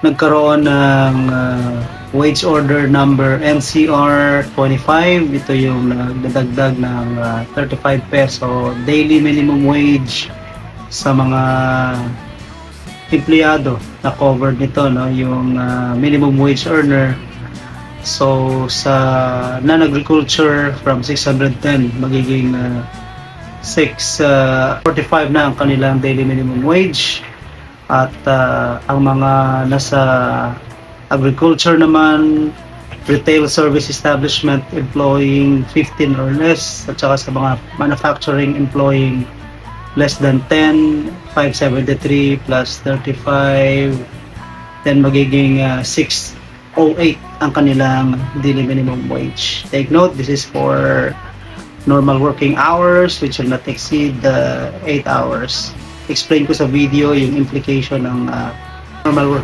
nagkaroon ng wage order number NCR 25. Ito yung nagdadagdag ng 35 peso daily minimum wage sa mga empleyado na covered nito, no? Yung minimum wage earner. So sa non-agriculture from 610 magiging 645 na ang kanilang daily minimum wage. At ang mga nasa agriculture naman, retail service establishment employing 15 or less, at saka sa mga manufacturing employing less than 10, 573 plus 35, then magiging 608 ang kanilang daily minimum wage. Take note, this is for normal working hours which will not exceed 8 hours. Explain ko sa video yung implication ng normal working